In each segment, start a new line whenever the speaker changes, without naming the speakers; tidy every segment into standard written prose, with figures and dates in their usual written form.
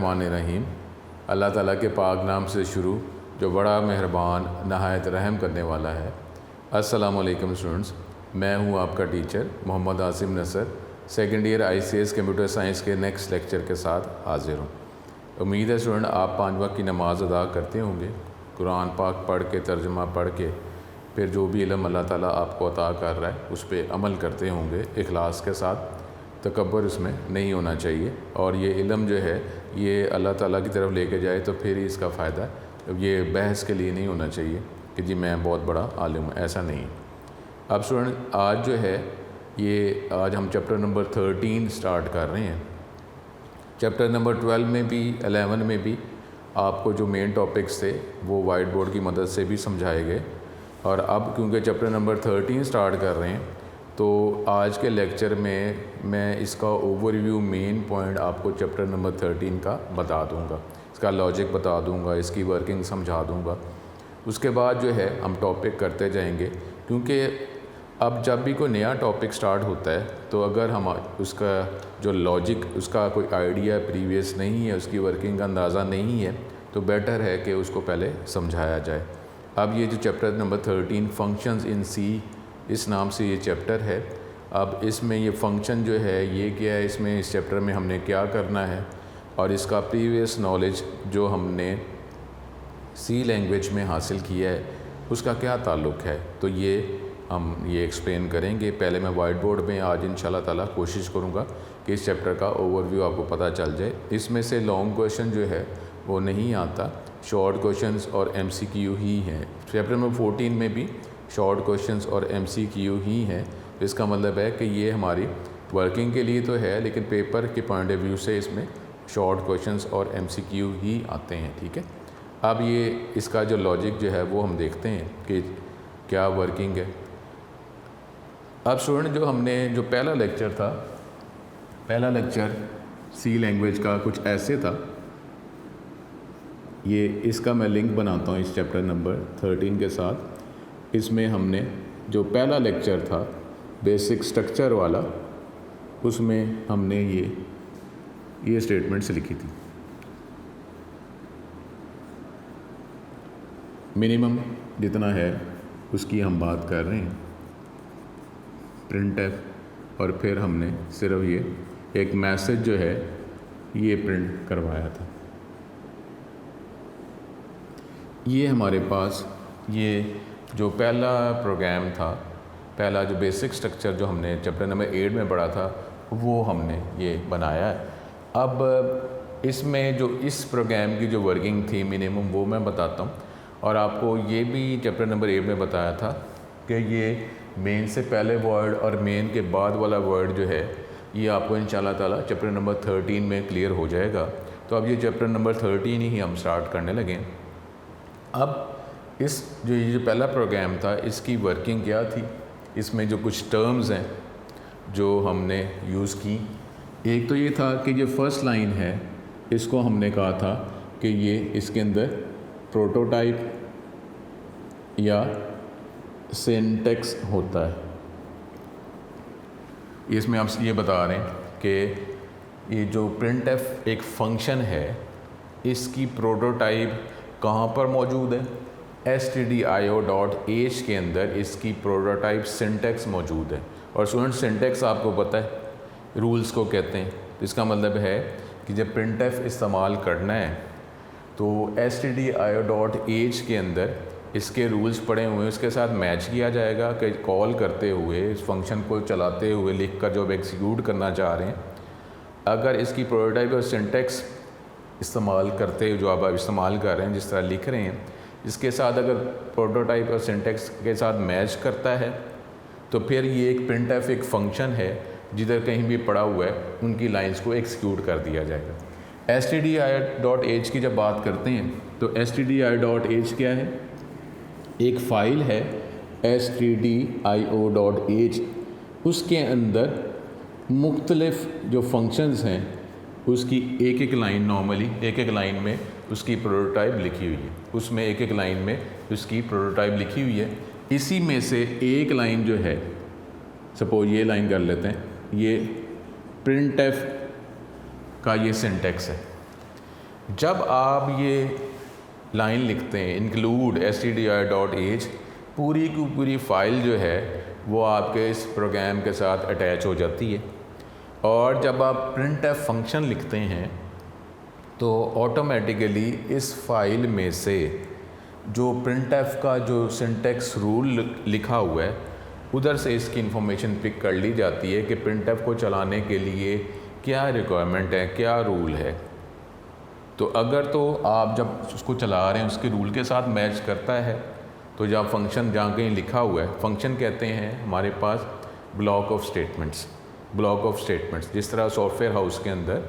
बिस्मिल्लाहिर्रहमानिर्रहीम। अल्लाह ताला के पाक नाम से शुरू जो बड़ा मेहरबान नहायत रहम करने वाला है। अस्सलामु अलैकुम स्टूडेंट्स, मैं हूँ आपका teacher Mohammad Asim Nasar, second year ICS computer science के नेक्स्ट लेक्चर के साथ हाजिर हूँ। उम्मीद है स्टूडेंट आप 5 वक्त की नमाज़ अदा करते होंगे, कुरान पाक पढ़ के तर्जुमा पढ़ के फिर जो भी इल्म अल्लाह ताला आपको अता कर रहा है उस पर अमल करते होंगे इखलास के साथ। तकब्बुर इसमें नहीं होना चाहिए और ये इल्म जो है ये अल्लाह ताला की तरफ लेके जाए तो फिर ही इसका फ़ायदा है। ये बहस के लिए नहीं होना चाहिए कि जी मैं बहुत बड़ा आलिम हूँ, ऐसा नहीं। अब स्टूडेंट आज जो है आज हम चैप्टर नंबर 13 स्टार्ट कर रहे हैं। चैप्टर नंबर 12 में भी 11 में भी आपको जो मेन टॉपिक्स थे वो वाइट बोर्ड की मदद से भी समझाए गए और अब क्योंकि चैप्टर नंबर 13 स्टार्ट कर रहे हैं तो आज के लेक्चर में मैं इसका ओवरव्यू मेन पॉइंट आपको चैप्टर नंबर 13 का बता दूंगा, इसका लॉजिक बता दूंगा, इसकी वर्किंग समझा दूंगा। उसके बाद जो है हम टॉपिक करते जाएंगे, क्योंकि अब जब भी कोई नया टॉपिक स्टार्ट होता है तो अगर हम उसका जो लॉजिक उसका कोई आइडिया प्रीवियस नहीं है, उसकी वर्किंग का अंदाज़ा नहीं है, तो बेटर है कि उसको पहले समझाया जाए। अब ये जो चैप्टर नंबर 13 फंक्शंस इन सी, इस नाम से ये चैप्टर है। अब इसमें ये फ़ंक्शन जो है ये क्या है, इसमें इस चैप्टर में हमने क्या करना है और इसका प्रीवियस नॉलेज जो हमने सी लैंग्वेज में हासिल किया है उसका क्या ताल्लुक़ है, तो ये हम ये एक्सप्लेन करेंगे। पहले मैं वाइट बोर्ड में आज इंशाल्लाह ताला कोशिश करूँगा कि इस चैप्टर का ओवरव्यू आपको पता चल जाए। इसमें से लॉन्ग क्वेश्चन जो है वो नहीं आता, शॉर्ट क्वेश्चंस और MCQ ही हैं। चैप्टर नंबर 14 में भी शॉर्ट क्वेश्चंस और MCQ ही हैं। इसका मतलब है कि ये हमारी वर्किंग के लिए तो है लेकिन पेपर के पॉइंट ऑफ व्यू से इसमें शॉर्ट क्वेश्चंस और MCQ ही आते हैं। ठीक है, अब ये इसका जो लॉजिक जो है वो हम देखते हैं कि क्या वर्किंग है। अब स्टूडेंट जो हमने जो पहला लेक्चर सी लैंग्वेज का कुछ ऐसे था, ये इसका मैं लिंक बनाता हूँ इस चैप्टर नंबर 13 के साथ। इसमें हमने जो पहला लेक्चर था बेसिक स्ट्रक्चर वाला, उसमें हमने ये स्टेटमेंट्स लिखी थी। मिनिमम जितना है उसकी हम बात कर रहे हैं, प्रिंटफ, और फिर हमने सिर्फ ये एक मैसेज जो है ये प्रिंट करवाया था। ये हमारे पास ये जो पहला प्रोग्राम था, पहला जो बेसिक स्ट्रक्चर जो हमने चैप्टर नंबर 8 में पढ़ा था वो हमने ये बनाया है। अब इसमें जो इस प्रोग्राम की जो वर्किंग थी मिनिमम वो मैं बताता हूँ, और आपको ये भी चैप्टर नंबर 8 में बताया था कि ये मेन से पहले वर्ड और मेन के बाद वाला वर्ड जो है ये आपको इंशाल्लाह ताला चैप्टर नंबर 13 में क्लियर हो जाएगा। तो अब ये चैप्टर नंबर 13 ही हम स्टार्ट करने लगे। अब ये जो पहला प्रोग्राम था इसकी वर्किंग क्या थी, इसमें जो कुछ टर्म्स हैं जो हमने यूज़ की, एक तो ये था कि जो फर्स्ट लाइन है इसको हमने कहा था कि ये इसके अंदर प्रोटोटाइप या सिंटैक्स होता है। इसमें आप ये बता रहे हैं कि ये जो प्रिंटफ एक फ़ंक्शन है इसकी प्रोटोटाइप कहाँ पर मौजूद है, stdio.h के अंदर इसकी प्रोटोटाइप सिंटैक्स मौजूद है। और स्टूडेंट सिंटैक्स आपको पता है रूल्स को कहते हैं, तो इसका मतलब है कि जब प्रिंटफ इस्तेमाल करना है तो stdio.h के अंदर इसके रूल्स पड़े हुए हैं, उसके साथ मैच किया जाएगा कि कॉल करते हुए इस फंक्शन को चलाते हुए लिख कर जो अब एग्जीक्यूट करना चाह रहे हैं, अगर इसकी प्रोटोटाइप और सिंटैक्स इस्तेमाल करते हुए जो आप इस्तेमाल कर रहे हैं जिस तरह लिख रहे हैं, इसके साथ अगर प्रोटोटाइप और सिंटैक्स के साथ मैच करता है तो फिर ये एक प्रिंटफ एक फ़ंक्शन है जिधर कहीं भी पड़ा हुआ है उनकी लाइंस को एग्जीक्यूट कर दिया जाएगा। stdio.h की जब बात करते हैं तो stdio.h क्या है, एक फ़ाइल है stdio.h, उसके अंदर मुख्तलिफ़ जो फंक्शंस हैं उसकी एक एक लाइन, नॉर्मली एक एक लाइन में उसकी प्रोटोटाइप लिखी हुई है, उसमें एक एक लाइन में उसकी प्रोटोटाइप लिखी हुई है। इसी में से एक लाइन जो है, सपोज ये लाइन कर लेते हैं, ये प्रिंटफ का ये सिंटैक्स है। जब आप ये लाइन लिखते हैं इंक्लूड stdio.h, पूरी की पूरी फ़ाइल जो है वो आपके इस प्रोग्राम के साथ अटैच हो जाती है। और जब आप printf फंक्शन लिखते हैं तो ऑटोमेटिकली इस फाइल में से जो printf का जो सिंटेक्स रूल लिखा हुआ है उधर से इसकी इंफॉर्मेशन पिक कर ली जाती है कि printf को चलाने के लिए क्या रिक्वायरमेंट है, क्या रूल है। तो अगर तो आप जब उसको चला रहे हैं उसके रूल के साथ मैच करता है तो जब फंक्शन जहाँ कहीं लिखा हुआ है, फंक्शन कहते हैं हमारे पास ब्लॉक ऑफ स्टेटमेंट्स। जिस तरह सॉफ्टवेयर हाउस के अंदर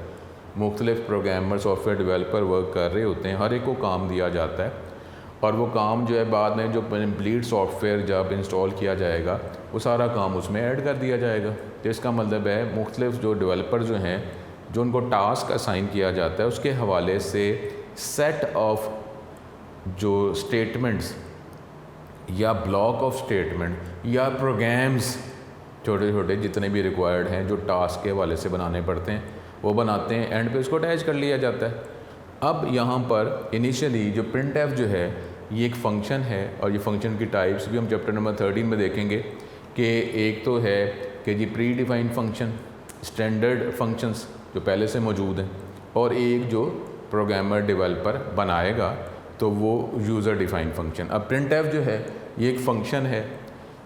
मुख्तलिफ प्रोग्रामर सॉफ्टवेयर डेवलपर वर्क कर रहे होते हैं, हर एक को काम दिया जाता है और वो काम जो है बाद में जो कंप्लीट सॉफ्टवेयर जब इंस्टॉल किया जाएगा वो सारा काम उसमें ऐड कर दिया जाएगा। तो इसका मतलब है मुख्तलिफ जो डेवलपर जो हैं जो उनको टास्क असाइन किया जाता है उसके हवाले से सेट ऑफ जो स्टेटमेंट्स या ब्लॉक ऑफ स्टेटमेंट या प्रोग्राम्स छोटे छोटे जितने भी रिक्वायर्ड हैं जो टास्क के हवाले से बनाने पड़ते हैं वो बनाते हैं, एंड पे उसको अटैच कर लिया जाता है। अब यहाँ पर इनिशियली जो printf जो है ये एक फ़ंक्शन है और ये फ़ंक्शन की टाइप्स भी हम चैप्टर नंबर 13 में देखेंगे कि एक तो है कि जी pre defined function, standard functions जो पहले से मौजूद हैं, और एक जो प्रोग्रामर डेवलपर बनाएगा तो वो यूज़र डिफाइंड फंक्शन। अब printf जो है ये एक फ़ंक्शन है,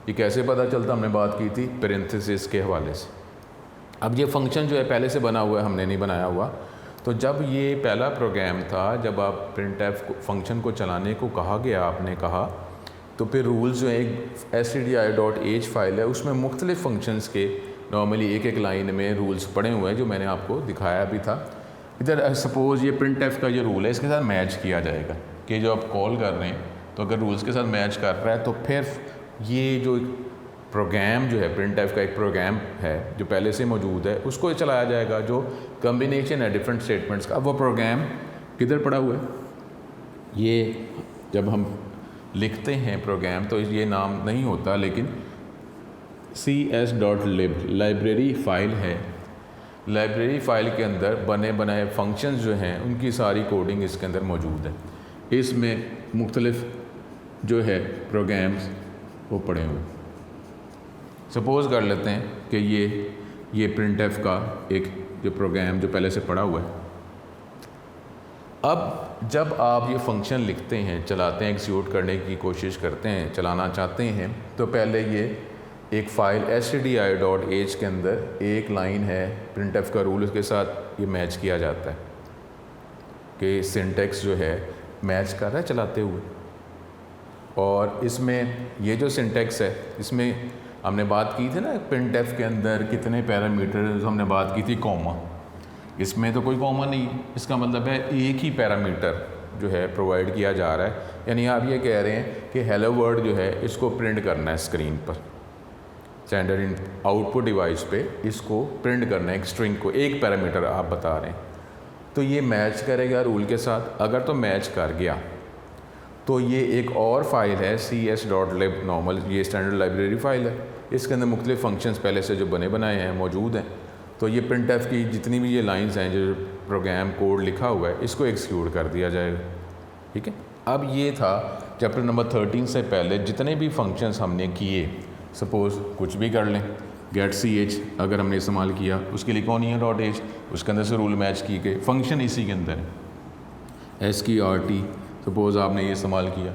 ये कैसे पता चलता, हमने बात की थी पेरेंथेसिस के हवाले से। अब ये फ़ंक्शन जो है पहले से बना हुआ है, हमने नहीं बनाया हुआ। तो जब ये पहला प्रोग्राम था, जब आप printf फंक्शन को चलाने को कहा गया, आपने कहा तो फिर रूल्स जो है एक stdio.h फाइल है उसमें मुख्तलिफ फंक्शंस के नॉर्मली एक एक लाइन में रूल्स पड़े हुए हैं जो मैंने आपको दिखाया भी था। इधर सपोज़ ये printf का ये रूल है, इसके साथ मैच किया जाएगा कि जो आप कॉल कर रहे हैं तो अगर रूल्स के साथ मैच कर रहा है तो फिर ये जो प्रोग्राम जो है printf का एक प्रोग्राम है जो पहले से मौजूद है उसको चलाया जाएगा, जो कम्बिनेशन है डिफरेंट स्टेटमेंट्स का। अब वो प्रोग्राम किधर पड़ा हुआ है, ये जब हम लिखते हैं प्रोग्राम तो ये नाम नहीं होता, लेकिन cs.lib लाइब्रेरी फ़ाइल है। लाइब्रेरी फ़ाइल के अंदर बने बनाए फंक्शंस जो हैं उनकी सारी कोडिंग इसके अंदर मौजूद है। इसमें मुख्तलिफ जो है प्रोग्राम्स वो पड़े हुए। सपोज़ कर लेते हैं कि ये printf का एक जो प्रोग्राम जो पहले से पड़ा हुआ है। अब जब आप ये फंक्शन लिखते हैं, चलाते हैं, एग्जीक्यूट करने की कोशिश करते हैं, चलाना चाहते हैं, तो पहले ये एक फ़ाइल stdio.h के अंदर एक लाइन है printf का रूल, उसके साथ ये मैच किया जाता है कि सिंटेक्स जो है मैच कर रहा है चलाते हुए। और इसमें ये जो सिंटेक्स है इसमें हमने बात की थी ना printf के अंदर कितने पैरामीटर, हमने बात की थी कॉमा, इसमें तो कोई कॉमा नहीं, इसका मतलब है एक ही पैरामीटर जो है प्रोवाइड किया जा रहा है। यानी आप ये कह रहे हैं कि हेलो वर्ड जो है इसको प्रिंट करना है स्क्रीन पर, स्टैंडर्ड आउटपुट डिवाइस पे इसको प्रिंट करना है, एक स्ट्रिंग को, एक पैरामीटर आप बता रहे हैं। तो ये मैच करेगा रूल के साथ। अगर तो मैच कर गया तो ये एक और फाइल है cs.lib नॉर्मल, ये स्टैंडर्ड लाइब्रेरी फ़ाइल है, इसके अंदर मुख्तलिफ फंक्शंस पहले से जो बने बनाए हैं मौजूद हैं। तो ये printf की जितनी भी ये लाइंस हैं जो प्रोग्राम कोड लिखा हुआ है इसको एग्जीक्यूट कर दिया जाएगा। ठीक है, अब ये था चैप्टर नंबर 13 से पहले जितने भी फंक्शंस हमने किए, सपोज़ कुछ भी कर लें, गेट ch अगर हमने इस्तेमाल किया, उसके लिए कौन है .h, उसके अंदर से रूल मैच की गए, फंक्शन इसी के अंदर है। skrt सपोज़ आपने ये इस्तेमाल किया,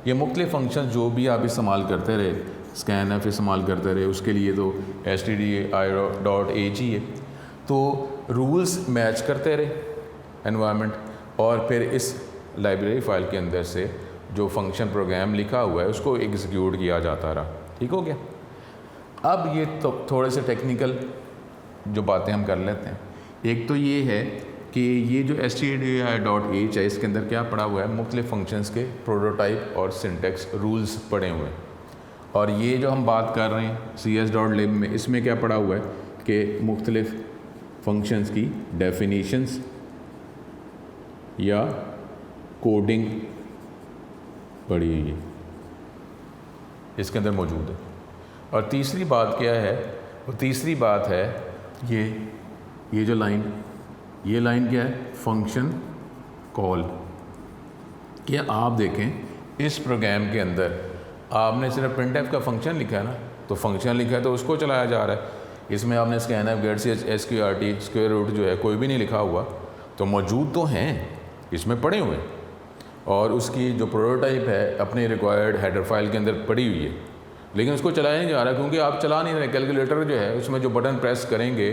ये मुख्तलिफ फंक्शन जो भी आप इस्तेमाल करते रहे, scanf इस्तेमाल करते रहे, उसके लिए तो stdio.h ही है। तो रूल्स मैच करते रहे एनवायरनमेंट, और फिर इस लाइब्रेरी फ़ाइल के अंदर से जो फंक्शन प्रोग्राम लिखा हुआ है उसको एग्जीक्यूट किया जाता रहा। ठीक हो गया। अब ये तो थोड़े से टेक्निकल जो बातें हम कर लेते हैं। एक तो ये है कि ये जो stdio.h है इसके अंदर क्या पड़ा हुआ है, मुख्तलिफ फंक्शंस के प्रोटोटाइप और सिंटेक्स रूल्स पड़े हुए हैं। और ये जो हम बात कर रहे हैं cs.lib में, इसमें क्या पड़ा हुआ है कि मुख्तलिफ फंक्शंस की डेफिनीशंस या कोडिंग पड़ी हुई है, इसके अंदर मौजूद है। और तीसरी बात क्या है, वो तीसरी बात है ये जो लाइन, ये लाइन क्या है, फंक्शन कॉल। कि आप देखें इस प्रोग्राम के अंदर आपने सिर्फ printf का फंक्शन लिखा है ना, तो फंक्शन लिखा है तो उसको चलाया जा रहा है। इसमें आपने scanf get sqrt square root जो है कोई भी नहीं लिखा हुआ, तो मौजूद तो हैं इसमें पड़े हुए हैं, और उसकी जो प्रोटोटाइप है अपने रिक्वायर्ड हेडर फाइल के अंदर पड़ी हुई है, लेकिन उसको चलाया नहीं जा रहा क्योंकि आप चला नहीं रहे। कैलकुलेटर जो है उसमें जो बटन प्रेस करेंगे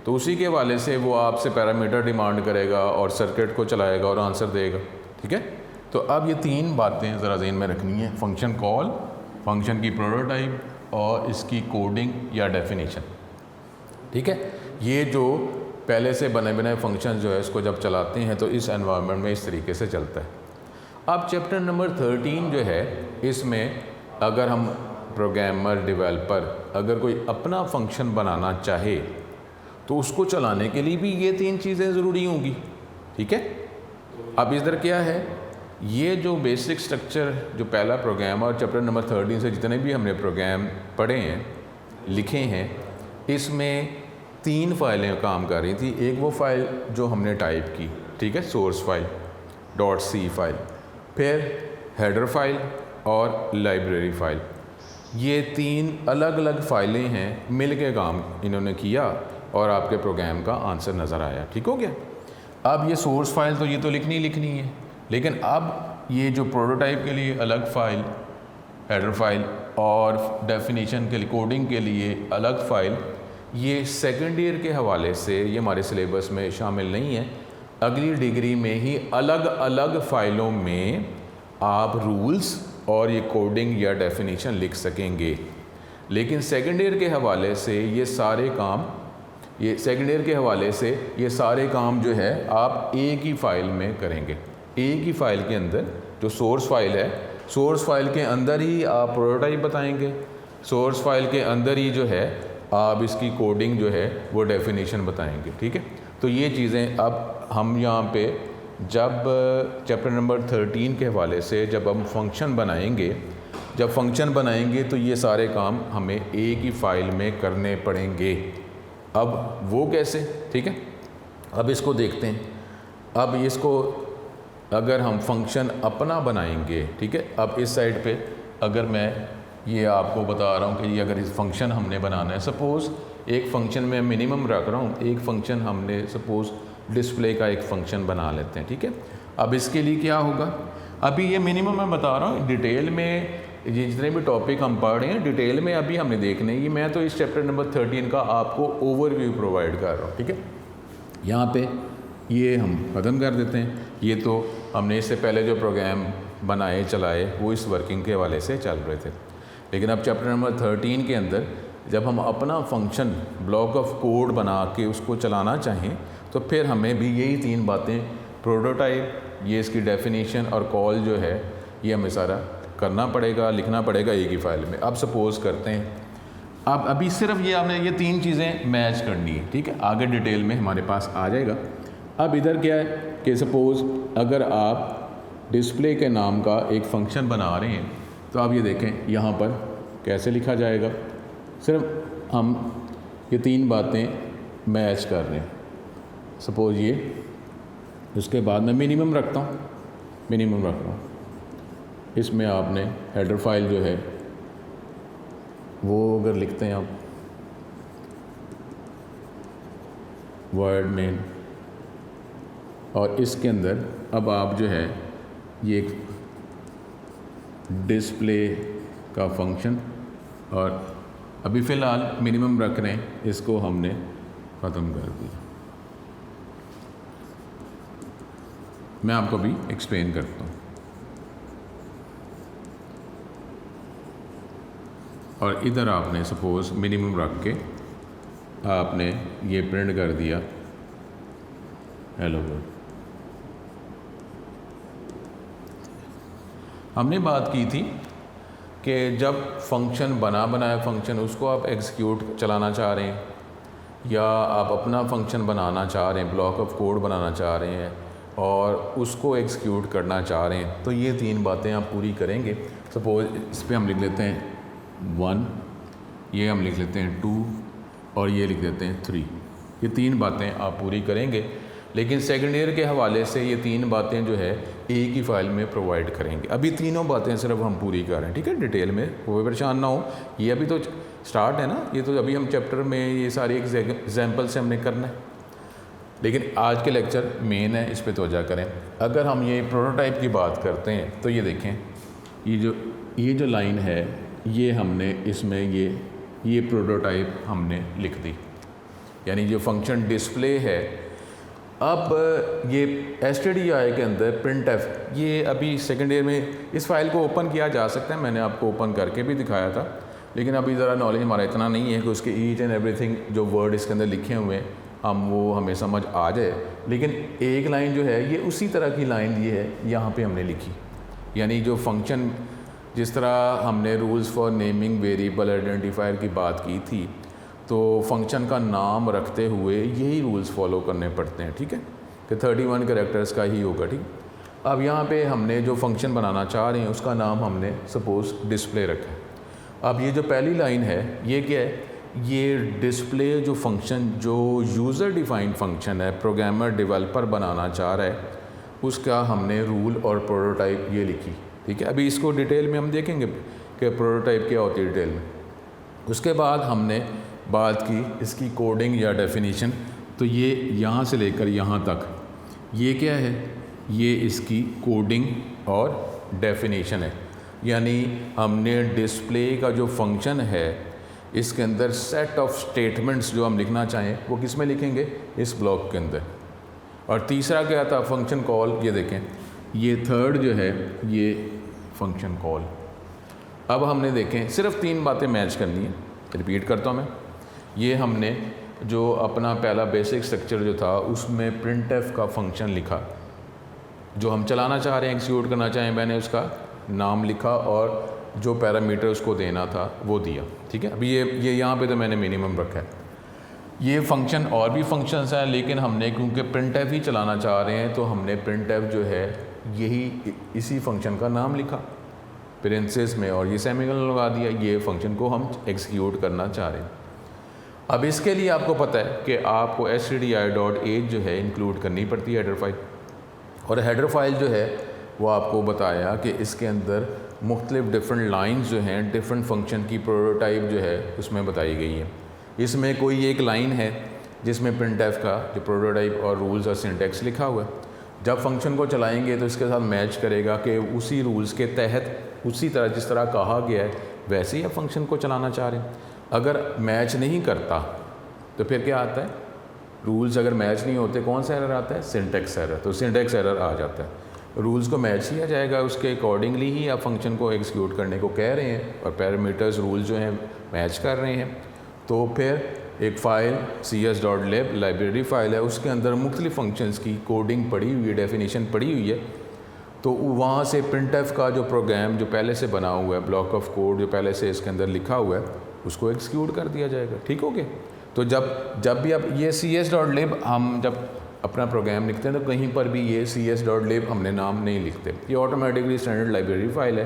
तो उसी के हवाले से वो आपसे पैरामीटर डिमांड करेगा और सर्किट को चलाएगा और आंसर देगा। ठीक है, तो अब ये तीन बातें ज़रा ज़हन में रखनी है, फंक्शन कॉल, फंक्शन की प्रोटोटाइप और इसकी कोडिंग या डेफिनेशन। ठीक है, ये जो पहले से बने बनाए फंक्शन जो है इसको जब चलाते हैं तो इस एनवायरनमेंट में इस तरीके से चलता है। अब चैप्टर नंबर 13 जो है, इसमें अगर हम प्रोग्रामर डेवलपर अगर कोई अपना फंक्शन बनाना चाहे तो उसको चलाने के लिए भी ये तीन चीज़ें ज़रूरी होंगी। ठीक है, अब इधर क्या है, ये जो बेसिक स्ट्रक्चर जो पहला प्रोग्राम और चैप्टर नंबर 13 से जितने भी हमने प्रोग्राम पढ़े हैं लिखे हैं, इसमें तीन फाइलें काम कर रही थी। एक वो फाइल जो हमने टाइप की, ठीक है, सोर्स फाइल .c फाइल, फिर हेडर फाइल और लाइब्रेरी फाइल। ये तीन अलग अलग फाइलें हैं, मिल के काम इन्होंने किया और आपके प्रोग्राम का आंसर नज़र आया। ठीक हो गया। अब ये सोर्स फाइल तो ये तो लिखनी है, लेकिन अब ये जो प्रोटोटाइप के लिए अलग फ़ाइल, हेडर फाइल और डेफिनेशन के लिए कोडिंग के लिए अलग फ़ाइल, ये सेकेंड ईयर के हवाले से ये हमारे सिलेबस में शामिल नहीं है। अगली डिग्री में ही अलग अलग फ़ाइलों में आप रूल्स और ये कोडिंग या डेफिनेशन लिख सकेंगे, लेकिन सेकेंड ईयर के हवाले से ये सारे काम जो है आप एक ही फ़ाइल में करेंगे। एक ही फ़ाइल के अंदर जो सोर्स फाइल है, सोर्स फाइल के अंदर ही आप प्रोटोटाइप बताएंगे, सोर्स फाइल के अंदर ही जो है आप इसकी कोडिंग जो है वो डेफिनेशन बताएंगे। ठीक है, तो ये चीज़ें अब हम यहाँ पे जब चैप्टर नंबर 13 के हवाले से जब हम फंक्शन बनाएंगे तो ये सारे काम हमें एक ही फ़ाइल में करने पड़ेंगे। अब वो कैसे? ठीक है, अब इसको देखते हैं। अब इसको अगर हम फंक्शन अपना बनाएंगे, ठीक है, अब इस साइड पे अगर मैं ये आपको बता रहा हूँ कि ये अगर इस फंक्शन हमने बनाना है, सपोज़ एक फ़ंक्शन में मिनिमम रख रहा हूँ, एक फ़ंक्शन हमने सपोज़ डिस्प्ले का एक फ़ंक्शन बना लेते हैं। ठीक है, अब इसके लिए क्या होगा, अभी ये मिनिमम मैं बता रहा हूँ, डिटेल में ये जितने भी टॉपिक हम पढ़ रहे हैं डिटेल में अभी हमने देखने हैं। मैं तो इस चैप्टर नंबर 13 का आपको ओवरव्यू प्रोवाइड कर रहा हूँ। ठीक है, यहाँ पे ये हम ख़त्म कर देते हैं। ये तो हमने इससे पहले जो प्रोग्राम बनाए चलाए वो इस वर्किंग के हवाले से चल रहे थे, लेकिन अब चैप्टर नंबर 13 के अंदर जब हम अपना फंक्शन ब्लॉक ऑफ कोड बना के उसको चलाना चाहें तो फिर हमें भी यही तीन बातें, प्रोटोटाइप, ये इसकी डेफिनेशन और कॉल जो है ये हमें सारा करना पड़ेगा, लिखना पड़ेगा एक ही फाइल में। अब सपोज़ करते हैं, अब अभी सिर्फ ये आपने ये तीन चीज़ें मैच करनी है। ठीक है, आगे डिटेल में हमारे पास आ जाएगा। अब इधर क्या है कि सपोज़ अगर आप डिस्प्ले के नाम का एक फ़ंक्शन बना रहे हैं तो आप ये देखें यहाँ पर कैसे लिखा जाएगा। सिर्फ हम ये तीन बातें मैच कर रहे हैं। सपोज़ ये, उसके बाद मैं मिनिमम रख रहा हूँ। इसमें आपने हेडर फाइल जो है वो अगर लिखते हैं आप वर्ड मेन, और इसके अंदर अब आप जो है ये एक डिस्प्ले का फंक्शन, और अभी फ़िलहाल मिनिमम रख रहे हैं, इसको हमने ख़त्म कर दिया। मैं आपको भी एक्सप्लेन करता हूँ। और इधर आपने सपोज़ मिनिमम रख के आपने ये प्रिंट कर दिया हेलो वर्ल्ड। हमने बात की थी कि जब फंक्शन बनाया फंक्शन उसको आप एग्जीक्यूट चलाना चाह रहे हैं या आप अपना फंक्शन बनाना चाह रहे हैं, ब्लॉक ऑफ कोड बनाना चाह रहे हैं और उसको एग्जीक्यूट करना चाह रहे हैं, तो ये तीन बातें आप पूरी करेंगे। सपोज़ इस पर हम लिख लेते हैं 1, ये हम लिख लेते हैं 2 और ये लिख देते हैं 3। ये तीन बातें आप पूरी करेंगे लेकिन सेकेंड ईयर के हवाले से ये 3 बातें जो है एक ही फ़ाइल में प्रोवाइड करेंगे। अभी तीनों बातें सिर्फ हम पूरी कर रहे हैं, ठीक है, डिटेल में कोई परेशान ना हो। ये अभी तो स्टार्ट है ना, ये तो अभी हम चैप्टर में ये सारे एग्जाम्पल से हमने करना है, लेकिन आज के लेक्चर मेन है, इस पर तवज्जो करें। अगर हम ये प्रोटोटाइप की बात करते हैं तो ये देखें, ये जो लाइन है ये हमने इसमें ये प्रोटोटाइप हमने लिख दी, यानी जो फंक्शन डिस्प्ले है। अब ये stdio के अंदर printf, ये अभी सेकेंड ईयर में इस फाइल को ओपन किया जा सकता है, मैंने आपको ओपन करके भी दिखाया था, लेकिन अभी ज़रा नॉलेज हमारा इतना नहीं है कि उसके ईच एंड एवरीथिंग जो वर्ड इसके अंदर लिखे हुए हैं हमें समझ आ जाए। लेकिन एक लाइन जो है ये उसी तरह की लाइन ये है, यहाँ पे हमने लिखी, यानी जो फंक्शन जिस तरह हमने rules for naming variable identifier की बात की थी, तो फंक्शन का नाम रखते हुए यही रूल्स फॉलो करने पड़ते हैं, ठीक है, कि 31 कैरेक्टर्स का ही होगा, ठीक। अब यहाँ पे हमने जो फंक्शन बनाना चाह रहे हैं उसका नाम हमने सपोज़ डिस्प्ले रखा है। अब ये जो पहली लाइन है ये क्या है, ये डिस्प्ले जो फंक्शन जो यूज़र डिफाइंड फंक्शन है, प्रोग्रामर डेवलपर बनाना चाह रहा है, उसका हमने रूल और प्रोटोटाइप ये लिखी, ठीक है। अभी इसको डिटेल में हम देखेंगे कि प्रोटोटाइप क्या होती है डिटेल में। उसके बाद हमने बात की इसकी कोडिंग या डेफिनेशन, तो ये यहाँ से लेकर यहाँ तक ये क्या है, ये इसकी कोडिंग और डेफिनेशन है। यानी हमने डिस्प्ले का जो फंक्शन है इसके अंदर सेट ऑफ स्टेटमेंट्स जो हम लिखना चाहें वो किस में लिखेंगे, इस ब्लॉक के अंदर। और तीसरा क्या था, फंक्शन कॉल। ये देखें, ये थर्ड जो है ये फंक्शन कॉल। अब हमने देखें सिर्फ 3 बातें मैच करनी है, रिपीट करता हूँ मैं। ये हमने जो अपना पहला बेसिक स्ट्रक्चर जो था उसमें printf का फंक्शन लिखा, जो हम चलाना चाह रहे हैं, एक्सिक्यूट करना चाहें, मैंने उसका नाम लिखा और जो पैरामीटर उसको देना था वो दिया, ठीक है। अभी ये यहाँ पे तो मैंने मिनिमम रखा है। ये फंक्शन और भी फंक्शंस हैं, लेकिन हमने क्योंकि printf ही चलाना चाह रहे हैं तो हमने printf जो है यही इसी फंक्शन का नाम लिखा पेरेंथेसिस में और ये सेमीकोलन लगा दिया, ये फंक्शन को हम एक्सिक्यूट करना चाह रहे हैं। अब इसके लिए आपको पता है कि आपको stdio.h जो है इंक्लूड करनी पड़ती है हेडर फाइल, और हेडर फाइल जो है वो आपको बताया कि इसके अंदर मुख्तलिफ डिफरेंट लाइंस जो हैं डिफरेंट फंक्शन की प्रोटोटाइप जो है उसमें बताई गई है। इसमें कोई एक लाइन है जिसमें printf का जो प्रोटोटाइप और रूल्स और सिंटैक्स लिखा हुआ है। जब फंक्शन को चलाएंगे तो इसके साथ मैच करेगा कि उसी रूल्स के तहत उसी तरह जिस तरह कहा गया है वैसे ही आप फंक्शन को चलाना चाह रहे हैं। अगर मैच नहीं करता तो फिर क्या आता है, रूल्स अगर मैच नहीं होते कौन सा एरर आता है, सिंटैक्स एरर। तो सिंटैक्स एरर आ जाता है, रूल्स को मैच किया जाएगा, उसके अकॉर्डिंगली ही आप फंक्शन को एग्जीक्यूट करने को कह रहे हैं और पैरामीटर्स रूल्स जो हैं मैच कर रहे हैं। तो फिर एक फ़ाइल cs.lib लाइब्रेरी फ़ाइल है, उसके अंदर मुख्तलिफ फंक्शंस की कोडिंग पड़ी हुई है, डेफिनेशन पड़ी हुई है। तो वहाँ से printf का जो प्रोग्राम जो पहले से बना हुआ है, ब्लॉक ऑफ कोड जो पहले से इसके अंदर लिखा हुआ है, उसको एग्जीक्यूट कर दिया जाएगा, ठीक हो गया। तो जब भी आप ये cs.lib हम जब अपना प्रोग्राम लिखते हैं तो कहीं पर भी ये cs.lib हमने नाम नहीं लिखते, ये ऑटोमेटिकली स्टैंडर्ड लाइब्रेरी फ़ाइल है,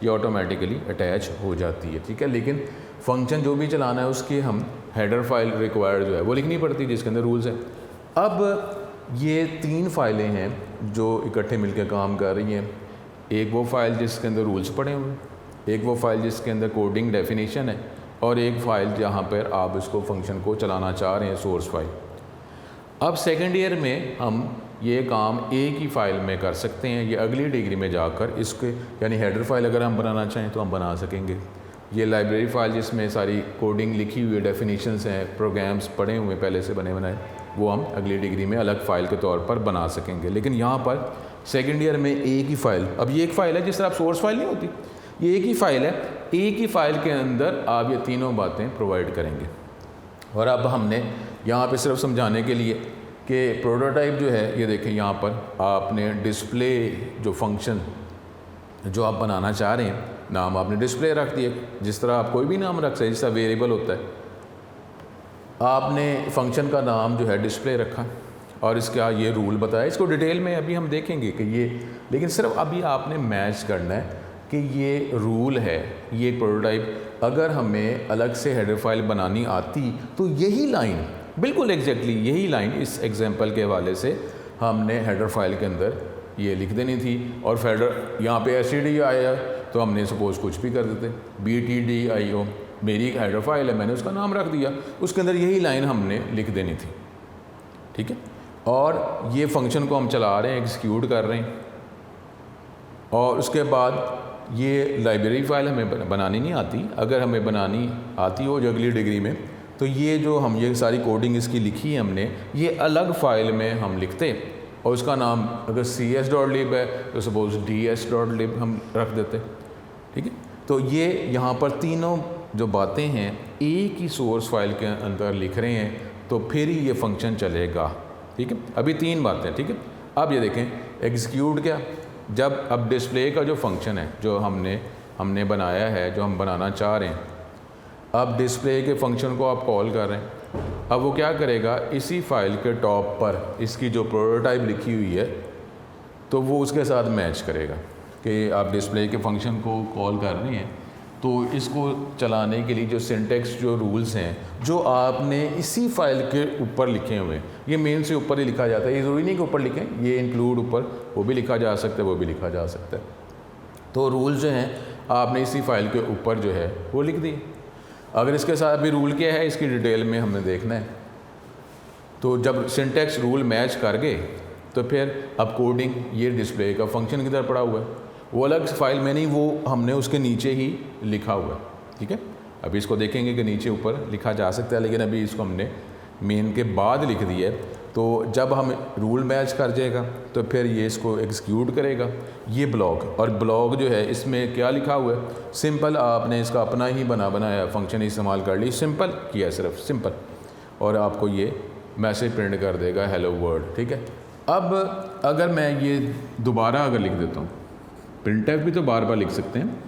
ये ऑटोमेटिकली अटैच हो जाती है, ठीक है। लेकिन फंक्शन जो भी चलाना है उसकी हम हेडर फाइल रिक्वायर्ड जो है वो लिखनी पड़ती है जिसके अंदर रूल्स हैं। अब ये 3 फाइलें हैं जो इकट्ठे मिलकर काम कर रही हैं। एक वो फ़ाइल जिसके अंदर रूल्स पड़े हुए हैं, एक वो फ़ाइल जिसके अंदर कोडिंग डेफिनेशन है, और एक फ़ाइल जहाँ पर आप इसको फंक्शन को चलाना चाह रहे हैं, सोर्स फाइल। अब सेकेंड ईयर में हम ये काम एक ही फ़ाइल में कर सकते हैं, ये अगली डिग्री में जाकर इसके यानी हेडर फाइल अगर हम बनाना चाहें तो हम बना सकेंगे। ये लाइब्रेरी फ़ाइल जिसमें सारी कोडिंग लिखी हुई है, डेफिनेशंस हैं, प्रोग्राम्स पड़े हुए पहले से बने बनाए, वो हम अगली डिग्री में अलग फ़ाइल के तौर पर बना सकेंगे। लेकिन यहाँ पर सेकेंड ईयर में एक ही फ़ाइल, अब ये एक फ़ाइल है जिस तरह आप सोर्स फाइल नहीं होती, ये एक ही फ़ाइल है, एक ही फ़ाइल के अंदर आप ये तीनों बातें प्रोवाइड करेंगे। और अब हमने यहाँ पे सिर्फ समझाने के लिए कि प्रोटोटाइप जो है, ये देखें यहाँ पर आपने डिस्प्ले जो फंक्शन जो आप बनाना चाह रहे हैं, नाम आपने डिस्प्ले रख दिया, जिस तरह आप कोई भी नाम रख सकते, जिस तरह वेरिएबल होता है, आपने फंक्शन का नाम जो है डिस्प्ले रखा और इसका ये रूल बताया। इसको डिटेल में अभी हम देखेंगे कि ये, लेकिन सिर्फ अभी आपने मैच करना है कि ये रूल है, ये प्रोटोटाइप। अगर हमें अलग से हेडर फाइल बनानी आती तो यही लाइन, बिल्कुल एग्जैक्टली यही लाइन इस एग्जांपल के हवाले से हमने हेडर फाइल के अंदर ये लिख देनी थी। और फेडर यहाँ पे STD आया तो हमने सपोज़ कुछ भी कर देते, BTDIO मेरी एक हेडर फाइल है, मैंने उसका नाम रख दिया, उसके अंदर यही लाइन हमने लिख देनी थी, ठीक है। और ये फंक्शन को हम चला रहे हैं, एग्जीक्यूट कर रहे हैं, और उसके बाद ये लाइब्रेरी फ़ाइल हमें बनानी नहीं आती। अगर हमें बनानी आती हो जो अगली डिग्री में, तो ये जो हम ये सारी कोडिंग इसकी लिखी है हमने, ये अलग फ़ाइल में हम लिखते, और उसका नाम अगर cs.lib है तो सपोज़ ds.lib हम रख देते, ठीक है। तो ये यहाँ पर तीनों जो बातें हैं एक ही सोर्स फाइल के अंदर लिख रहे हैं, तो फिर ही ये फंक्शन चलेगा, ठीक है। अभी 3 बातें, ठीक है। अब ये देखें एग्जीक्यूट क्या, जब अब डिस्प्ले का जो फंक्शन है जो हमने बनाया है, जो हम बनाना चाह रहे हैं, अब डिस्प्ले के फंक्शन को आप कॉल कर रहे हैं, अब वो क्या करेगा, इसी फाइल के टॉप पर इसकी जो प्रोटोटाइप लिखी हुई है तो वो उसके साथ मैच करेगा कि आप डिस्प्ले के फंक्शन को कॉल कर रहे हैं, तो इसको चलाने के लिए जो सिंटेक्स जो रूल्स हैं जो आपने इसी फाइल के ऊपर लिखे हुए हैं, ये मेन से ऊपर ही लिखा जाता है, ये ज़रूरी नहीं कि ऊपर लिखें, ये इंक्लूड ऊपर वो भी लिखा जा सकता है, वो भी लिखा जा सकता है। तो रूल्स जो हैं आपने इसी फाइल के ऊपर जो है वो लिख दिए। अगर इसके साथ भी रूल क्या है इसकी डिटेल में हमने देखना है, तो जब सिंटेक्स रूल मैच कर गए तो फिर अब कोडिंग ये डिस्प्ले का फंक्शन किधर पड़ा हुआ है, वो अलग फाइल में नहीं, वो हमने उसके नीचे ही लिखा हुआ है, ठीक है। अभी इसको देखेंगे कि नीचे ऊपर लिखा जा सकता है, लेकिन अभी इसको हमने मेन के बाद लिख दिया है। तो जब हम रूल मैच कर जाएगा तो फिर ये इसको एग्जीक्यूट करेगा, ये ब्लॉक, और ब्लॉक जो है इसमें क्या लिखा हुआ है, सिंपल आपने इसका अपना ही बनाया फंक्शन इस्तेमाल कर ली, सिंपल किया सिर्फ सिंपल, और आपको ये मैसेज प्रिंट कर देगा हेलो वर्ल्ड, ठीक है। अब अगर मैं ये दोबारा अगर लिख देता हूँ, प्रिंटफ भी तो बार बार लिख सकते हैं,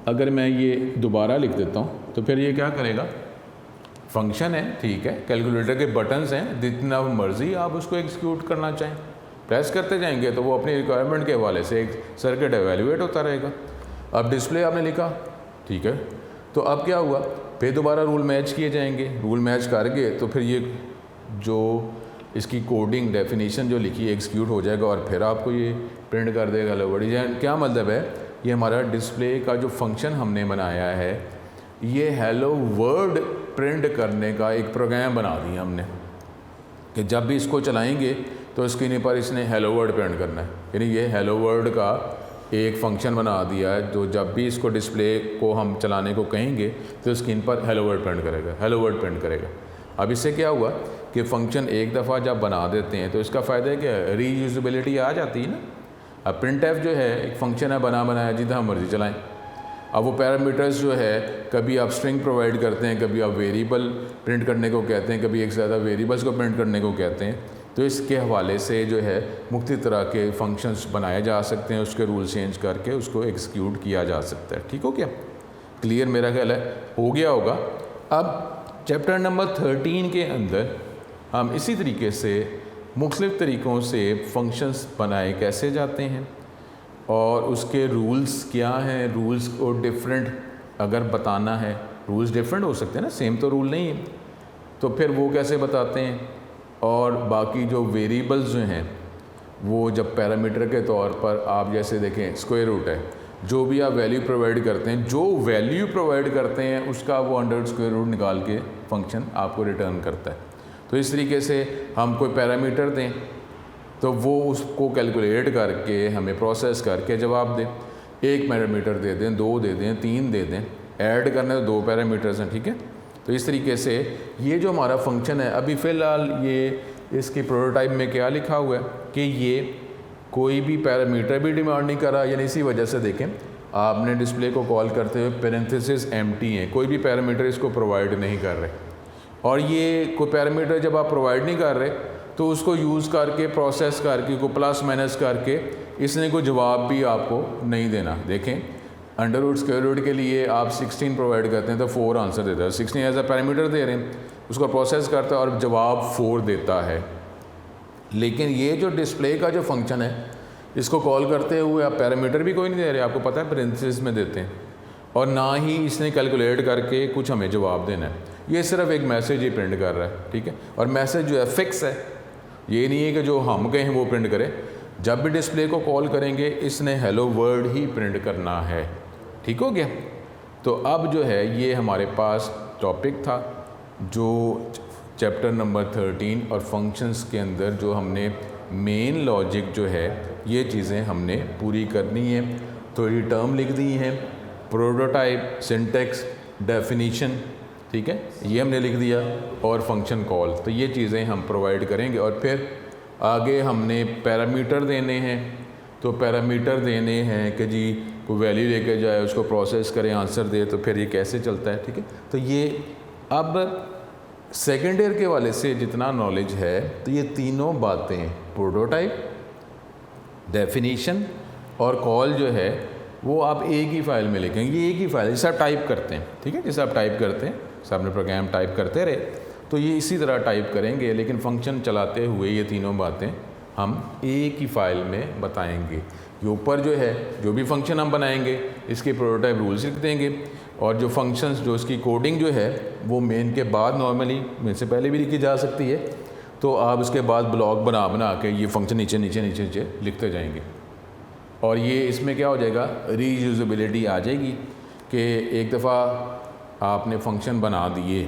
अगर मैं ये दोबारा लिख देता हूँ तो फिर ये क्या करेगा, फंक्शन है, ठीक है, कैलकुलेटर के बटन्स हैं, जितना मर्ज़ी आप उसको एग्जीक्यूट करना चाहें प्रेस करते जाएंगे तो वो अपनी रिक्वायरमेंट के हवाले से एक सर्किट एवेल्यूएट होता रहेगा। अब डिस्प्ले आपने लिखा, ठीक है, तो अब क्या हुआ, फिर दोबारा रूल मैच किए जाएंगे, रूल मैच करके तो फिर ये जो इसकी कोडिंग डेफिनेशन जो लिखी है एग्जीक्यूट हो जाएगा, और फिर आपको ये प्रिंट कर देगा हेलो वर्ल्ड। क्या मतलब है, ये हमारा डिस्प्ले का जो फंक्शन हमने बनाया है, ये हेलो वर्ल्ड प्रिंट करने का एक प्रोग्राम बना दिया हमने कि जब भी इसको चलाएंगे तो स्क्रीन पर इसने हेलो वर्ल्ड प्रिंट करना है, यानी ये हेलो वर्ल्ड का एक फ़ंक्शन बना दिया है, जो जब भी इसको डिस्प्ले को हम चलाने को कहेंगे तो स्क्रीन पर हेलो वर्ल्ड प्रिंट करेगा, हेलो वर्ल्ड प्रिंट करेगा। अब इससे क्या हुआ कि फ़ंक्शन एक दफ़ा जब बना देते हैं तो इसका फ़ायदा है कि रीयूजेबिलिटी आ जाती है ना। अब प्रिंटफ जो है एक फ़ंक्शन है बनाया जितना मर्ज़ी चलाएं। अब वो पैरामीटर्स जो है, कभी आप स्ट्रिंग प्रोवाइड करते हैं, कभी आप वेरिएबल प्रिंट करने को कहते हैं, कभी एक से ज़्यादा वेरिएबल्स को प्रिंट करने को कहते हैं, तो इसके हवाले से जो है मुख्तलिफ तरह के फंक्शंस बनाए जा सकते हैं, उसके रूल चेंज करके उसको एग्जीक्यूट किया जा सकता है। ठीक हो क्या, क्लियर मेरा ख्याल है हो गया होगा। अब चैप्टर नंबर 13 के अंदर हम इसी तरीके से मुख्तलिफ तरीक़ों से फंक्शंस बनाए कैसे जाते हैं और उसके रूल्स क्या हैं, रूल्स को डिफरेंट अगर बताना है, रूल्स डिफरेंट हो सकते हैं ना, सेम तो रूल नहीं है, तो फिर वो कैसे बताते हैं। और बाकी जो वेरिएबल्स जो हैं वो जब पैरामीटर के तौर पर आप जैसे देखें स्क्वायर रूट है, जो भी आप वैल्यू प्रोवाइड करते हैं, जो वैल्यू प्रोवाइड करते हैं उसका वो अंडर स्क्वायर रूट निकाल के फंक्शन आपको रिटर्न करता है। तो इस तरीके से हम कोई पैरामीटर दें तो वो उसको कैलकुलेट करके हमें प्रोसेस करके जवाब दें। एक पैरामीटर दे दें, 2 दे दें, 3 दे दें, ऐड करना है तो 2 पैरामीटर्स हैं, ठीक है। तो इस तरीके से ये जो हमारा फंक्शन है, अभी फ़िलहाल ये इसकी प्रोटोटाइप में क्या लिखा हुआ है कि ये कोई भी पैरामीटर भी डिमांड नहीं कर रहा, यानी इसी वजह से देखें आपने डिस्प्ले को कॉल करते हुए पैरेंथेसिस एम्प्टी है, कोई भी पैरामीटर इसको प्रोवाइड नहीं कर रहे। और ये कोई पैरामीटर जब आप प्रोवाइड नहीं कर रहे तो उसको यूज़ करके प्रोसेस करके को प्लस माइनस करके इसने कोई जवाब भी आपको नहीं देना। देखें अंडर रूट स्क्वायर रूट के लिए आप 16 प्रोवाइड करते हैं तो 4 आंसर देता है, 16 एज अ पैरामीटर दे रहे हैं, उसको प्रोसेस करता है और जवाब 4 देता है। लेकिन ये जो डिस्प्ले का जो फंक्शन है इसको कॉल करते हुए आप पैरामीटर भी कोई नहीं दे रहे, आपको पता है पैरेंथेसिस में देते हैं, और ना ही इसने कैलकुलेट करके कुछ हमें जवाब देना है, ये सिर्फ एक मैसेज ही प्रिंट कर रहा है, ठीक है। और मैसेज जो है फिक्स है, ये नहीं है कि जो हम कहें वो प्रिंट करें। जब भी डिस्प्ले को कॉल करेंगे इसने हेलो वर्ड ही प्रिंट करना है। ठीक हो गया। तो अब जो है ये हमारे पास टॉपिक था जो चैप्टर नंबर 13 और फंक्शंस के अंदर जो हमने मेन लॉजिक जो है ये चीज़ें हमने पूरी करनी है। तो ये टर्म लिख दी हैं, प्रोटोटाइप, सिंटेक्स, डेफिनीशन, ठीक है, ये हमने लिख दिया, और फंक्शन कॉल। तो ये चीज़ें हम प्रोवाइड करेंगे। और फिर आगे हमने पैरामीटर देने हैं। तो पैरामीटर देने हैं कि जी कोई वैल्यू लेके जाए, उसको प्रोसेस करे, आंसर दे, तो फिर ये कैसे चलता है। ठीक है। तो ये अब सेकेंड ईयर के वाले से जितना नॉलेज है तो ये तीनों बातें, प्रोटोटाइप, डेफिनीशन और कॉल जो है वो आप एक ही फाइल में लिखेंगे। ये एक ही फाइल जैसे आप टाइप करते हैं, ठीक है, जैसे आप टाइप करते हैं, जैसे आपने प्रोग्राम टाइप करते रहे तो ये इसी तरह टाइप करेंगे, लेकिन फंक्शन चलाते हुए ये तीनों बातें हम एक ही फाइल में बताएंगे। ये ऊपर जो है जो भी फंक्शन हम बनाएंगे इसके प्रोटोटाइप रूल्स लिख देंगे, और जो फंक्शंस जो इसकी कोडिंग जो है वो मेन के बाद नॉर्मली मेन से पहले भी लिखी जा सकती है। तो आप उसके बाद ब्लॉक बना बना के ये फंक्शन नीचे नीचे नीचे नीचे लिखते जाएंगे, और ये इसमें क्या हो जाएगा, रीयूजेबिलिटी आ जाएगी कि एक दफ़ा आपने फंक्शन बना दिए,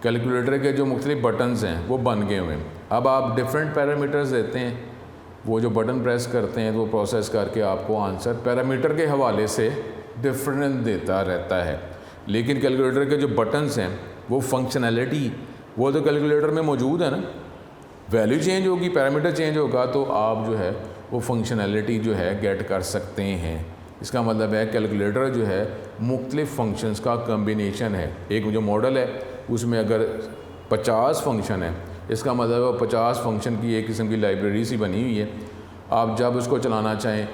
कैलकुलेटर के जो मुख्तलिफ बटन्स हैं वो बन गए हुए हैं। अब आप डिफरेंट पैरामीटर्स देते हैं, वो जो बटन प्रेस करते हैं तो वो प्रोसेस करके आपको आंसर पैरामीटर के हवाले से डिफरेंट देता रहता है। लेकिन कैलकुलेटर के जो बटन्स हैं वो फंक्शनैलिटी वो तो कैलकुलेटर में मौजूद है ना, वैल्यू चेंज होगी, पैरामीटर चेंज होगा तो आप जो है वो फंक्शनैलिटी जो है गेट कर सकते हैं। इसका मतलब है कैलकुलेटर जो है मुख्तलिफ फंक्शंस का कम्बिनेशन है। एक जो मॉडल है उसमें अगर 50 फंक्शन है, इसका मतलब है 50 फंक्शन की एक किस्म की लाइब्रेरी सी बनी हुई है। आप जब उसको चलाना चाहें,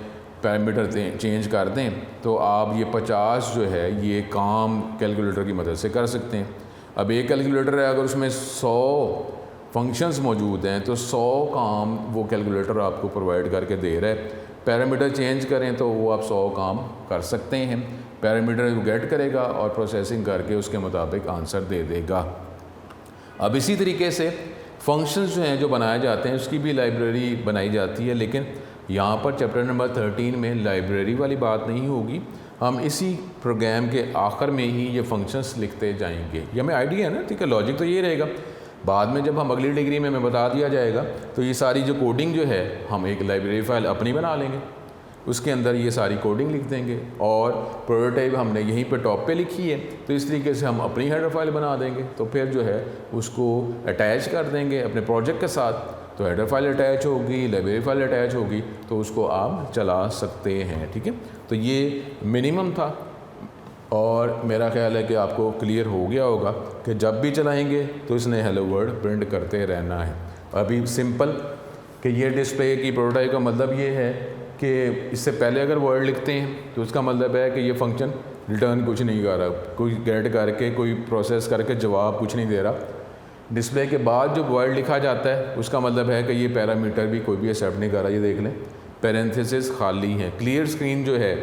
पैरामीटर चेंज कर दें तो आप ये 50 जो है ये काम कैलकुलेटर की मदद से कर सकते हैं। अब एक कैलकुलेटर है, अगर उसमें 100 फंक्शंस मौजूद हैं तो 100 काम वो कैलकुलेटर आपको प्रोवाइड करके दे रहा है। पैरामीटर चेंज करें तो वो आप 100 काम कर सकते हैं। पैरामीटर गेट करेगा और प्रोसेसिंग करके उसके मुताबिक आंसर दे देगा। अब इसी तरीके से फंक्शंस जो हैं जो बनाए जाते हैं उसकी भी लाइब्रेरी बनाई जाती है, लेकिन यहाँ पर चैप्टर नंबर 13 में लाइब्रेरी वाली बात नहीं होगी। हम इसी प्रोग्राम के आखिर में ही ये फंक्शंस लिखते जाएंगे। ये हमें आइडिया है ना, ठीक है, लॉजिक तो ये रहेगा। बाद में जब हम अगली डिग्री में हमें बता दिया जाएगा तो ये सारी जो कोडिंग जो है हम एक लाइब्रेरी फ़ाइल अपनी बना लेंगे, उसके अंदर ये सारी कोडिंग लिख देंगे, और प्रोटोटाइप हमने यहीं पे टॉप पे लिखी है तो इस तरीके से हम अपनी हेडर फाइल बना देंगे। तो फिर जो है उसको अटैच कर देंगे अपने प्रोजेक्ट के साथ, तो हेडर फाइल अटैच होगी, लाइब्रेरी फाइल अटैच होगी, तो उसको आप चला सकते हैं। ठीक है, तो ये मिनिमम था, और मेरा ख्याल है कि आपको क्लियर हो गया होगा कि जब भी चलाएंगे तो इसने हेलो वर्ड प्रिंट करते रहना है। अभी सिंपल कि ये डिस्प्ले की प्रोटोटाइप का मतलब ये है कि इससे पहले अगर वर्ड लिखते हैं तो उसका मतलब है कि ये फंक्शन रिटर्न कुछ नहीं कर रहा, कोई गेट करके कोई प्रोसेस करके जवाब कुछ नहीं दे रहा। डिस्प्ले के बाद जो वर्ड लिखा जाता है उसका मतलब है कि ये पैरामीटर भी कोई भी एक्सेप्ट नहीं कर रहा। ये देख लें, पैरेंथेसिस खाली है। क्लियर स्क्रीन जो है,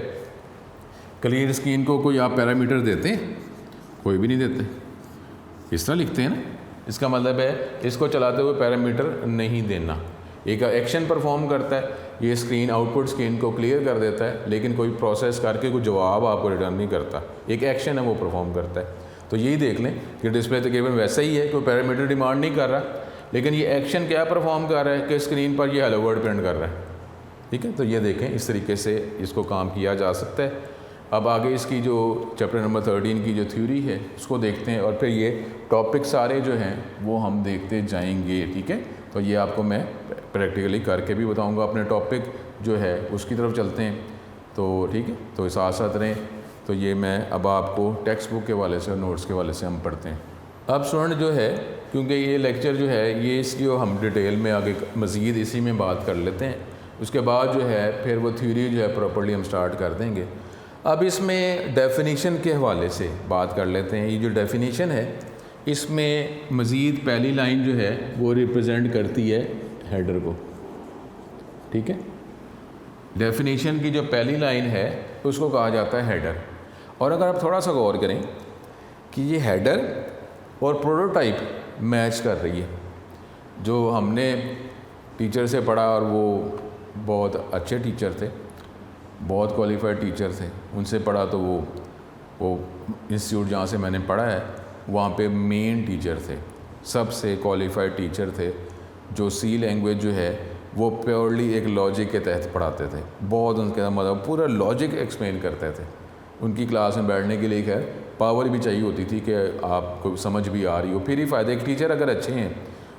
क्लियर स्क्रीन को कोई आप पैरामीटर देते हैं? कोई भी नहीं देते, इस तरह लिखते हैं ना। इसका मतलब है इसको चलाते हुए पैरामीटर नहीं देना। एक एक्शन परफॉर्म करता है, ये स्क्रीन आउटपुट स्क्रीन को क्लियर कर देता है, लेकिन कोई प्रोसेस करके कोई जवाब आपको रिटर्न नहीं करता। एक एक्शन है वो परफॉर्म करता है। तो यही देख लें कि डिस्प्ले तकरीबन वैसा ही है, कोई पैरामीटर डिमांड नहीं कर रहा, लेकिन ये एक्शन क्या परफॉर्म कर रहा है कि स्क्रीन पर ये हेलो वर्ड प्रिंट कर रहा है। ठीक है, तो ये देखें इस तरीके से इसको काम किया जा सकता है। अब आगे इसकी जो चैप्टर नंबर 13 की जो थ्योरी है उसको देखते हैं, और फिर ये टॉपिक सारे जो हैं वो हम देखते जाएंगे। ठीक है, तो ये आपको मैं प्रैक्टिकली करके भी बताऊंगा। अपने टॉपिक जो है उसकी तरफ चलते हैं, तो ठीक है, तो साथ साथ रहें। तो ये मैं अब आपको टेक्स्ट बुक के वाले से और नोट्स के वाले से हम पढ़ते हैं। अब स्टूडेंट जो है, क्योंकि ये लेक्चर जो है ये इसकी हम डिटेल में आगे मज़ीद इसी में बात कर लेते हैं, उसके बाद जो है फिर वो थ्योरी जो है प्रॉपर्ली हम स्टार्ट कर देंगे। अब इसमें डेफिनीशन के हवाले से बात कर लेते हैं। ये जो डेफिनीशन है इसमें मज़ीद पहली लाइन जो है वो रिप्रेजेंट करती है हेडर को। ठीक है, डेफिनीशन की जो पहली लाइन है उसको कहा जाता है हेडर। और अगर आप थोड़ा सा गौर करें कि ये हेडर और प्रोटोटाइप मैच कर रही है। जो हमने टीचर से पढ़ा और वो बहुत अच्छे टीचर थे, बहुत क्वालिफाइड टीचर थे। उनसे पढ़ा तो वो इंस्टीट्यूट जहाँ से मैंने पढ़ा है वहाँ पे मेन टीचर थे, सबसे क्वालिफाइड टीचर थे, जो सी लैंग्वेज जो है वो प्योरली एक लॉजिक के तहत पढ़ाते थे। बहुत उनके मतलब पूरा लॉजिक एक्सप्लेन करते थे। उनकी क्लास में बैठने के लिए खैर पावर भी चाहिए होती थी कि आपको समझ भी आ रही हो, फिर ही फ़ायदा। एक टीचर अगर अच्छे हैं,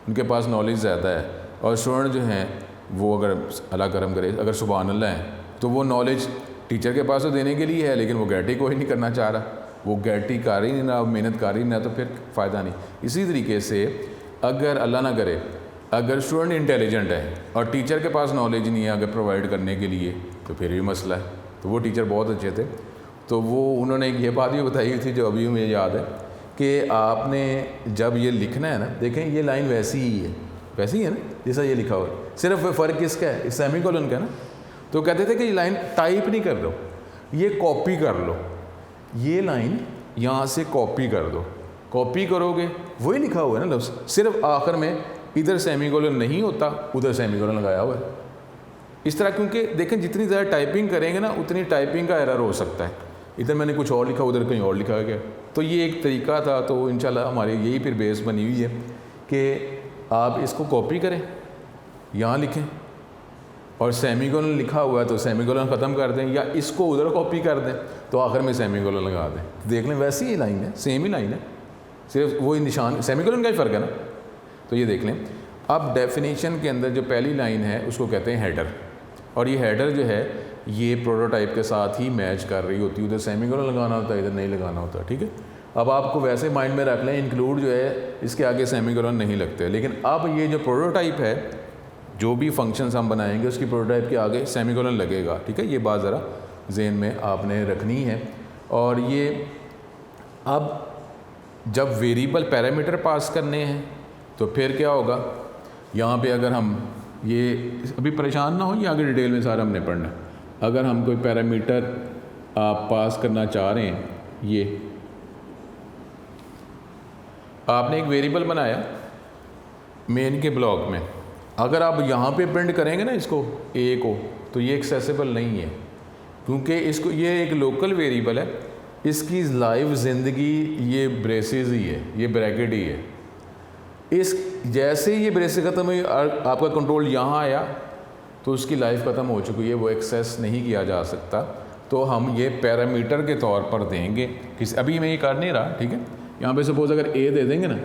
उनके पास नॉलेज ज़्यादा है और स्टूडेंट जो हैं वो अगर अल्लाह करम करे, अगर सुभान अल्लाह हैं, तो वो नॉलेज टीचर के पास तो देने के लिए है, लेकिन वो गैटी कोई नहीं करना चाह रहा, वो गैटी कर ही नहीं ना, मेहनत कर ही ना, तो फिर फ़ायदा नहीं। इसी तरीके से अगर अल्लाह ना करे, अगर स्टूडेंट इंटेलिजेंट है और टीचर के पास नॉलेज नहीं है अगर प्रोवाइड करने के लिए, तो फिर भी मसला है। तो वो टीचर बहुत अच्छे थे। तो वो उन्होंने ये बात भी बताई थी जो अभी मुझे याद है कि आपने जब ये लिखना है ना, देखें ये लाइन वैसी ही है, वैसी ही है ना जैसा ये लिखा हुआ है, सिर्फ फ़र्क किसका है, इस सेमीकोलन का ना। तो कहते थे कि ये लाइन टाइप नहीं कर दो, ये कॉपी कर लो, ये लाइन यहाँ से कॉपी कर दो। कॉपी करोगे वही लिखा हुआ है ना लफ्ज़, सिर्फ आखिर में इधर सेमीकोलन नहीं होता, उधर सेमीकोलन लगाया हुआ है इस तरह। क्योंकि देखें जितनी ज़्यादा टाइपिंग करेंगे ना उतनी टाइपिंग का एरर हो सकता है। इधर मैंने कुछ और लिखा, उधर कहीं और लिखा गया। तो ये एक तरीका था। तो इंशाल्लाह हमारी यही फिर बेस बनी हुई है कि आप इसको कॉपी करें, यहाँ लिखें, और सेमीकोलन लिखा हुआ है तो सेमीकोलन ख़त्म कर दें, या इसको उधर कॉपी कर दें तो आखिर में सेमीकोलन लगा दें। देख लें वैसी ही लाइन है, सेम ही लाइन है, सिर्फ वही निशान सेमीकोलन का ही फ़र्क है ना। तो ये देख लें। अब डेफिनेशन के अंदर जो पहली लाइन है उसको कहते हैं हेडर, और ये हेडर जो है ये प्रोटोटाइप के साथ ही मैच कर रही होती है। उधर सेमीकोलन लगाना होता है, इधर नहीं लगाना होता, ठीक है। अब आपको वैसे माइंड में रख लें, इंक्लूड जो है इसके आगे सेमीकोलन नहीं लगते, लेकिन अब ये जो प्रोटोटाइप है, जो भी फंक्शंस हम बनाएंगे उसकी प्रोटोटाइप के आगे सेमीकोलन लगेगा, ठीक है। ये बात ज़रा जहन में आपने रखनी है। और ये अब जब वेरिएबल पैरामीटर पास करने हैं तो फिर क्या होगा, यहाँ पे अगर हम ये अभी परेशान ना हो, ये आगे डिटेल में सारा हमने पढ़ना है। अगर हम कोई पैरामीटर आप पास करना चाह रहे हैं, ये आपने एक वेरिएबल बनाया मेन के ब्लॉक में, अगर आप यहाँ पे प्रिंट करेंगे ना इसको ए को, तो ये एक्सेसिबल नहीं है, क्योंकि इसको ये एक लोकल वेरिएबल है, इसकी लाइव ज़िंदगी ये ब्रेसेस ही है, ये ब्रैकेट ही है। इस जैसे ही ये ब्रेसेस ख़त्म हुई, आपका कंट्रोल यहाँ आया तो उसकी लाइफ ख़त्म हो चुकी है, वो एक्सेस नहीं किया जा सकता। तो हम ये पैरामीटर के तौर पर देंगे किस, अभी मैं ये कर नहीं रहा, ठीक है। यहाँ पे सपोज़ अगर ए दे देंगे ना,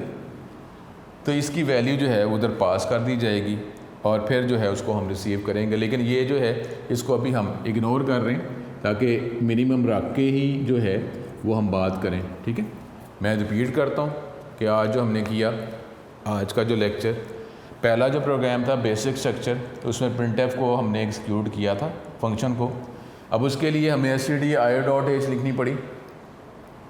तो इसकी वैल्यू जो है उधर पास कर दी जाएगी और फिर जो है उसको हम रिसीव करेंगे। लेकिन ये जो है इसको अभी हम इग्नोर कर रहे हैं ताकि मिनिमम रख के ही जो है वो हम बात करें, ठीक है। मैं रिपीट करता हूँ कि आज जो हमने किया, आज का जो लेक्चर, पहला जो प्रोग्राम था बेसिक स्ट्रक्चर, उसमें प्रिंटफ को हमने एग्जीक्यूट किया था फंक्शन को। अब उसके लिए हमें stdio.h लिखनी पड़ी,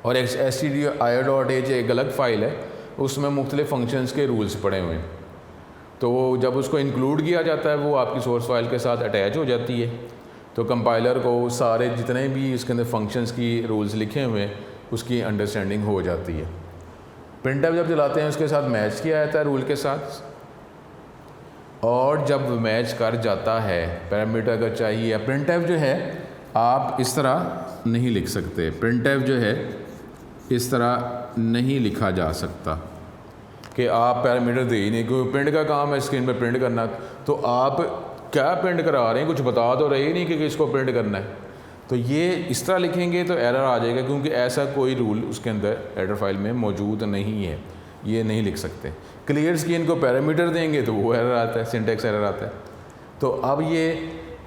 और stdio.h एक अलग फ़ाइल है, उसमें मुख्तलिफ़ फंक्शंस के रूल्स पड़े हुए हैं। तो वो जब उसको इंक्लूड किया जाता है वो आपकी सोर्स फाइल के साथ अटैच हो जाती है। तो कंपाइलर को सारे जितने भी इसके अंदर फंक्शंस की रूल्स लिखे हुए हैं उसकी अंडरस्टैंडिंग हो जाती है। प्रिंटफ जब चलाते हैं उसके साथ मैच किया जाता है रूल के साथ, और जब मैच कर जाता है पैरामीटर अगर चाहिए, प्रिंटफ जो है आप इस तरह नहीं लिख सकते, प्रिंटफ जो है इस तरह नहीं लिखा जा सकता कि आप पैरामीटर दे ही नहीं, क्योंकि प्रिंट का काम है स्क्रीन पर प्रिंट करना। तो आप क्या प्रिंट करा रहे हैं, कुछ बता तो रहे ही नहीं कि इसको प्रिंट करना है। तो ये इस तरह लिखेंगे तो एरर आ जाएगा, क्योंकि ऐसा कोई रूल उसके अंदर हेडर फाइल में मौजूद नहीं है, ये नहीं लिख सकते। क्लियर स्क्रीन को पैरामीटर देंगे तो वो एरर आता है, सिंटैक्स एरर आता है। तो अब ये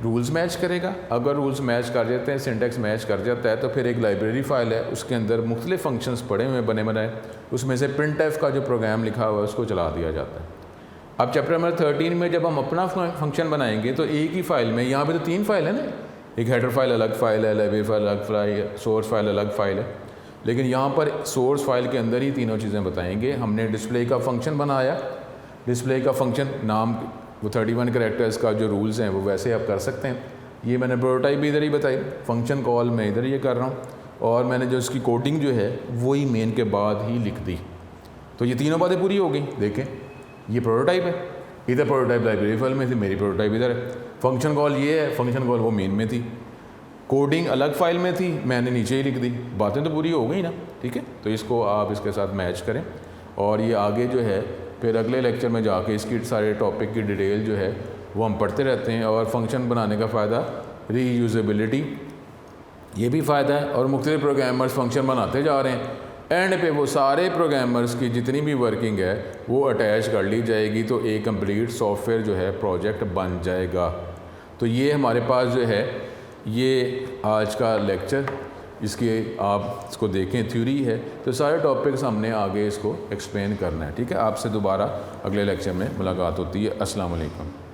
रूल्स मैच करेगा, अगर रूल्स मैच कर जाते हैं, सिंटैक्स मैच कर जाता है, तो फिर एक लाइब्रेरी फ़ाइल है उसके अंदर मुख्तलिफ़ फंक्शंस पड़े हुए बने बनाए, उसमें से प्रिंटफ का जो प्रोग्राम लिखा हुआ है उसको चला दिया जाता है। अब चैप्टर नंबर 13 में जब हम अपना फंक्शन बनाएंगे तो एक ही फ़ाइल में, यहाँ पे तो 3 फाइल है ना, एक हेडर फाइल अलग फ़ाइल है, लाइब्रेरी फाइल अलग फाइल, सोर्स फाइल अलग फ़ाइल है, लेकिन यहाँ पर सोर्स फाइल के अंदर ही तीनों चीज़ें बताएंगे। हमने डिस्प्ले का फंक्शन बनाया, डिस्प्ले का फंक्शन नाम वो 31 कैरेक्टर्स का जो रूल्स हैं वो वैसे आप कर सकते हैं। ये मैंने प्रोटोटाइप भी इधर ही बताई, फंक्शन कॉल मैं इधर ये कर रहा हूँ, और मैंने जो इसकी कोडिंग जो है वही मेन के बाद ही लिख दी। तो ये तीनों बातें पूरी हो गई। देखें ये प्रोटोटाइप है, इधर प्रोटोटाइप लाइब्रेरी फाइल में थी, मेरी प्रोटोटाइप इधर है। फंक्शन कॉल ये है, फंक्शन कॉल वो मेन में थी। कोडिंग अलग फाइल में थी, मैंने नीचे ही लिख दी। बातें तो पूरी हो गई ना, ठीक है। तो इसको आप इसके साथ मैच करें और ये आगे जो है फिर अगले लेक्चर में जाके इसकी सारे टॉपिक की डिटेल जो है वो हम पढ़ते रहते हैं। और फंक्शन बनाने का फ़ायदा रीयूजेबिलिटी, ये भी फ़ायदा है। और मुख्तलिफ प्रोग्रामर्स फंक्शन बनाते जा रहे हैं, एंड पे वो सारे प्रोग्रामर्स की जितनी भी वर्किंग है वो अटैच कर ली जाएगी, तो एक कंप्लीट सॉफ्टवेयर जो है प्रोजेक्ट बन जाएगा। तो ये हमारे पास जो है ये आज का लेक्चर, इसके आप इसको देखें, थ्योरी है। तो सारे टॉपिक्स हमने आगे इसको एक्सप्लेन करना है, ठीक है। आपसे दोबारा अगले लेक्चर में मुलाकात होती है। अस्सलाम वालेकुम।